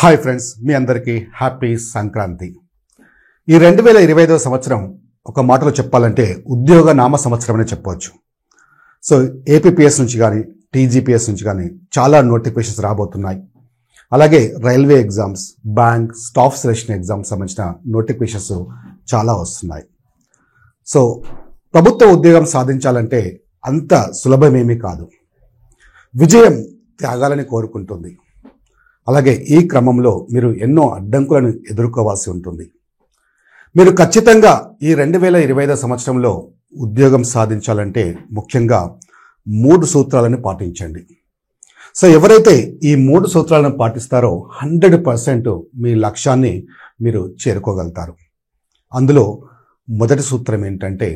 Hi friends, మీ అందరికీ happy Sankranti. ఈ 2025 సంవత్సరం ఒక మాటలో చెప్పాలంటే ఉద్యోగ నామ సంవత్సరం అని చెప్పవచ్చు. సో ఏపీపీఎస్ నుంచి కానీ టీజీపీఎస్ నుంచి కానీ చాలా నోటిఫికేషన్స్ రాబోతున్నాయి. అలాగే railway exams, bank, staff selection exams సంబంధించిన నోటిఫికేషన్స్ చాలా వస్తున్నాయి. సో ప్రభుత్వ ఉద్యోగం సాధించాలంటే అంత సులభమేమీ కాదు. విజయం త్యాగాలని కోరుకుంటుంది. అలాగే ఈ క్రమంలో మీరు ఎన్నో అడ్డంకులను ఎదుర్కోవాల్సి ఉంటుంది. మీరు ఖచ్చితంగా ఈ 2025 సంవత్సరంలో ఉద్యోగం సాధించాలంటే ముఖ్యంగా 3 సూత్రాలను పాటించండి. సో ఎవరైతే ఈ 3 సూత్రాలను పాటిస్తారో 100% మీ లక్ష్యాన్ని మీరు చేరుకోగలుగుతారు. అందులో మొదటి సూత్రం ఏంటంటే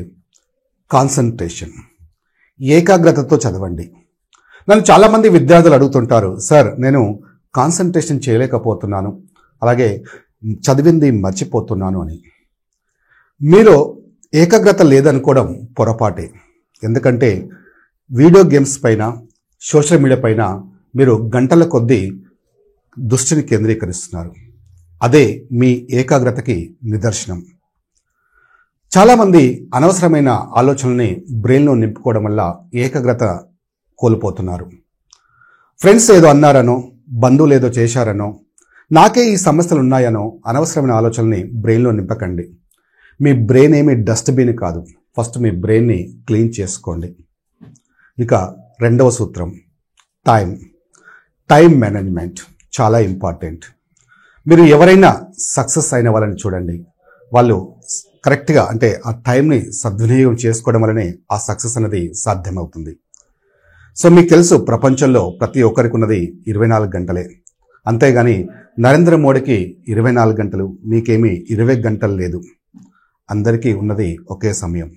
కాన్సంట్రేషన్. ఏకాగ్రతతో చదవండి. నన్ను చాలామంది విద్యార్థులు అడుగుతుంటారు, సార్ నేను కాన్సంట్రేషన్ చేయలేకపోతున్నాను, అలాగే చదివింది మర్చిపోతున్నాను అని. మీలో ఏకాగ్రత లేదనుకోవడం పొరపాటే. ఎందుకంటే వీడియో గేమ్స్ పైన, సోషల్ మీడియా పైన మీరు గంటల కొద్దీ దృష్టిని కేంద్రీకరిస్తున్నారు. అదే మీ ఏకాగ్రతకి నిదర్శనం. చాలామంది అనవసరమైన ఆలోచనల్ని బ్రెయిన్లో నింపుకోవడం వల్ల ఏకాగ్రత కోల్పోతున్నారు. ఫ్రెండ్స్ ఏదో అన్నారనో, బంధువులు ఏదో చేశారనో, నాకే ఈ సమస్యలు ఉన్నాయనో అనవసరమైన ఆలోచనల్ని బ్రెయిన్లో నింపకండి. మీ బ్రెయిన్ ఏమి డస్ట్బిన్ కాదు. ఫస్ట్ మీ బ్రెయిన్ని క్లీన్ చేసుకోండి. ఇక రెండవ సూత్రం టైం మేనేజ్మెంట్ చాలా ఇంపార్టెంట్. మీరు ఎవరైనా సక్సెస్ అయిన వాళ్ళని చూడండి. వాళ్ళు కరెక్ట్గా అంటే ఆ టైంని సద్వినియోగం చేసుకోవడం వల్లనే ఆ సక్సెస్ అనేది సాధ్యమవుతుంది. సో మీకు తెలుసు, ప్రపంచంలో ప్రతి ఒక్కరికి ఉన్నది 24 గంటలే. అంతేగాని నరేంద్ర మోడీకి 24 గంటలు, మీకేమీ 20 గంటలు లేదు. అందరికీ ఉన్నది ఒకే సమయం.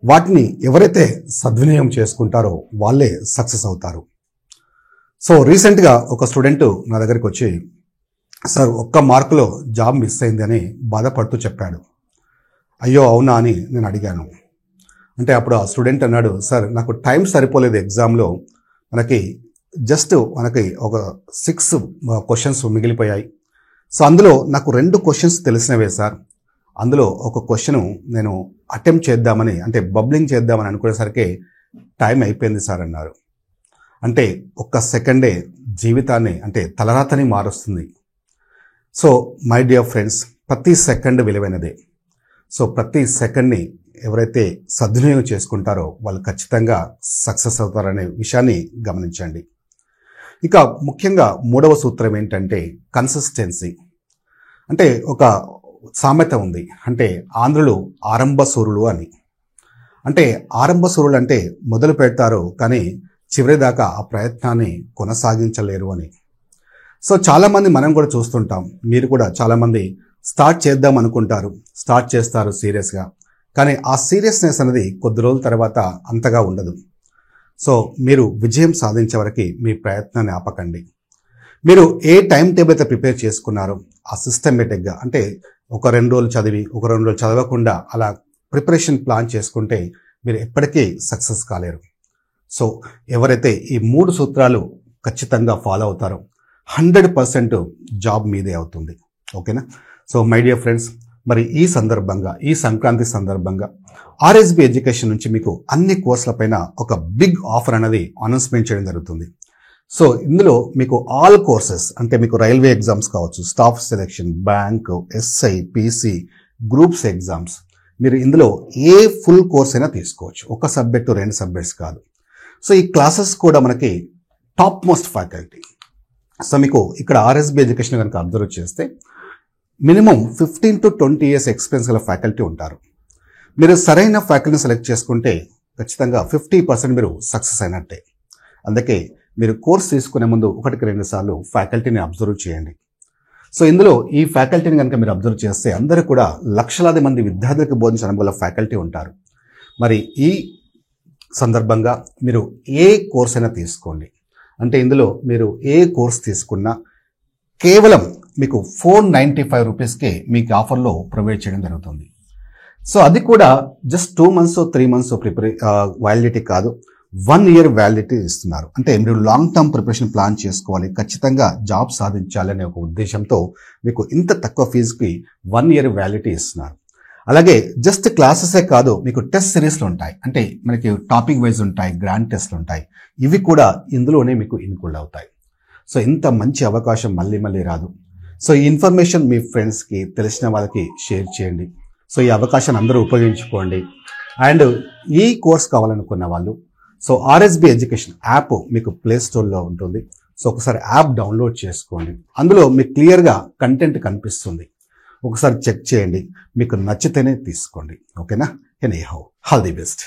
వాటిని ఎవరైతే సద్వినియోగం చేసుకుంటారో వాళ్ళే సక్సెస్ అవుతారు. సో రీసెంట్గా ఒక స్టూడెంట్ నా దగ్గరికి వచ్చి, సార్ ఒక్క మార్కులో జాబ్ మిస్ అయింది అని బాధపడుతూ చెప్పాడు. అయ్యో అవునా అని నేను అడిగాను. అంటే అప్పుడు ఆ స్టూడెంట్ అన్నాడు, సార్ నాకు టైం సరిపోలేదు, ఎగ్జామ్లో మనకి ఒక 6 క్వశ్చన్స్ మిగిలిపోయాయి. సో అందులో నాకు 2 క్వశ్చన్స్ తెలిసినవే సార్. అందులో ఒక క్వశ్చన్ నేను అటెంప్ట్ చేద్దామని, అంటే బబ్లింగ్ చేద్దామని అనుకునేసరికి టైం అయిపోయింది సార్ అన్నారు. అంటే ఒక్క సెకండే జీవితాన్ని, అంటే తలరాతని మారుస్తుంది. సో మై డియర్ ఫ్రెండ్స్, ప్రతి సెకండ్ విలువైనదే. సో ప్రతి సెకండ్ని ఎవరైతే సద్వినియోగం చేసుకుంటారో వాళ్ళు ఖచ్చితంగా సక్సెస్ అవుతారనే విషయాన్ని గమనించండి. ఇక ముఖ్యంగా 3వ సూత్రం ఏంటంటే కన్సిస్టెన్సీ. అంటే ఒక సామెత ఉంది, అంటే ఆంధ్రులు ఆరంభ సూరులు అని. అంటే ఆరంభ సూరులు అంటే మొదలు పెడతారు కానీ చివరిదాకా ఆ ప్రయత్నాన్ని కొనసాగించలేరు అని. సో చాలామంది మనం కూడా చూస్తుంటాం, మీరు కూడా చాలామంది స్టార్ట్ చేద్దాం అనుకుంటారు, స్టార్ట్ చేస్తారు సీరియస్గా, కానీ ఆ సీరియస్నెస్ అనేది కొద్ది రోజుల తర్వాత అంతగా ఉండదు. సో మీరు విజయం సాధించే వరకు మీ ప్రయత్నాన్ని ఆపకండి. మీరు ఏ టైం టేబుల్ అయితే ప్రిపేర్ చేసుకున్నారో ఆ సిస్టమేటిక్గా, అంటే ఒక 2 రోజులు చదివి ఒక 2 రోజులు చదవకుండా అలా ప్రిపరేషన్ ప్లాన్ చేసుకుంటే మీరు ఎప్పటికీ సక్సెస్ కాలేరు. సో ఎవరైతే ఈ 3 సూత్రాలు ఖచ్చితంగా ఫాలో అవుతారో 100% జాబ్ మీదే అవుతుంది. ఓకేనా? సో మై డియర్ ఫ్రెండ్స్, మరి ఈ సందర్భంగా, ఈ సంక్రాంతి సందర్భంగా ఆర్ఎస్బి ఎడ్యుకేషన్ నుంచి మీకు అన్ని కోర్సుల పైన ఒక బిగ్ ఆఫర్ అనేది అనౌన్స్మెంట్ చేయడం జరుగుతుంది. సో ఇందులో మీకు ఆల్ కోర్సెస్, అంటే మీకు రైల్వే ఎగ్జామ్స్ కావచ్చు, staff selection, bank, SI, PC, groups exams, మీరు ఇందులో ఏ ఫుల్ కోర్స్ అయినా తీసుకోవచ్చు. ఒక సబ్జెక్టు 2 సబ్జెక్ట్స్ కాదు. సో ఈ క్లాసెస్ కూడా మనకి టాప్ మోస్ట్ ఫ్యాకల్టీ. సో మీకు ఇక్కడ ఆర్ఎస్బి ఎడ్యుకేషన్ కనుక అబ్జర్వ్ చేస్తే మినిమం 15 to 20 years ఎక్స్పీరియన్స్ గల ఫ్యాకల్టీ ఉంటారు. మీరు సరైన ఫ్యాకల్టీని సెలెక్ట్ చేసుకుంటే ఖచ్చితంగా 50% మీరు సక్సెస్ అయినట్టే. అందుకే మీరు కోర్స్ తీసుకునే ముందు 1-2 సార్లు ఫ్యాకల్టీని అబ్జర్వ్ చేయండి. సో ఇందులో ఈ ఫ్యాకల్టీని కనుక మీరు అబ్జర్వ్ చేస్తే అందరూ కూడా లక్షలాది మంది విద్యార్థులకు బోధించడం వల్ల ఫ్యాకల్టీ ఉంటారు. మరి ఈ సందర్భంగా మీరు ఏ కోర్స్ అయినా తీసుకోండి. అంటే ఇందులో మీరు ఏ కోర్స్ తీసుకున్నా కేవలం మీకు 495 రూపీస్కే మీకు ఆఫర్లో ప్రొవైడ్ చేయడం జరుగుతుంది. సో అది కూడా జస్ట్ 2 months 3 months వ్యాలిడిటీ కాదు, 1 ఇయర్ వ్యాలిడిటీ ఇస్తున్నారు. అంటే మీరు లాంగ్ టర్మ్ ప్రిపరేషన్ ప్లాన్ చేసుకోవాలి, ఖచ్చితంగా జాబ్ సాధించాలి అనే ఒక ఉద్దేశంతో మీకు ఇంత తక్కువ ఫీజుకి 1 ఇయర్ వ్యాలిడిటీ ఇస్తున్నారు. అలాగే జస్ట్ క్లాసెసే కాదు, మీకు టెస్ట్ సిరీస్లు ఉంటాయి. అంటే మనకి టాపిక్ వైజ్ ఉంటాయి, గ్రాండ్ టెస్ట్లు ఉంటాయి. ఇవి కూడా ఇందులోనే మీకు ఇన్క్లూడ్ అవుతాయి. సో ఇంత మంచి అవకాశం మళ్ళీ రాదు. సో ఈ ఇన్ఫర్మేషన్ మీ ఫ్రెండ్స్కి, తెలిసిన వాళ్ళకి షేర్ చేయండి. సో ఈ అవకాశాన్ని అందరూ ఉపయోగించుకోండి. అండ్ ఈ కోర్స్ కావాలనుకున్న వాళ్ళు సో ఆర్ఎస్బి ఎడ్యుకేషన్ యాప్ మీకు ప్లే స్టోర్లో ఉంటుంది. సో ఒకసారి యాప్ డౌన్లోడ్ చేసుకోండి. అందులో మీకు క్లియర్గా కంటెంట్ కనిపిస్తుంది. ఒకసారి చెక్ చేయండి, మీకు నచ్చితేనే తీసుకోండి. ఓకేనా? Anyhow, all the best.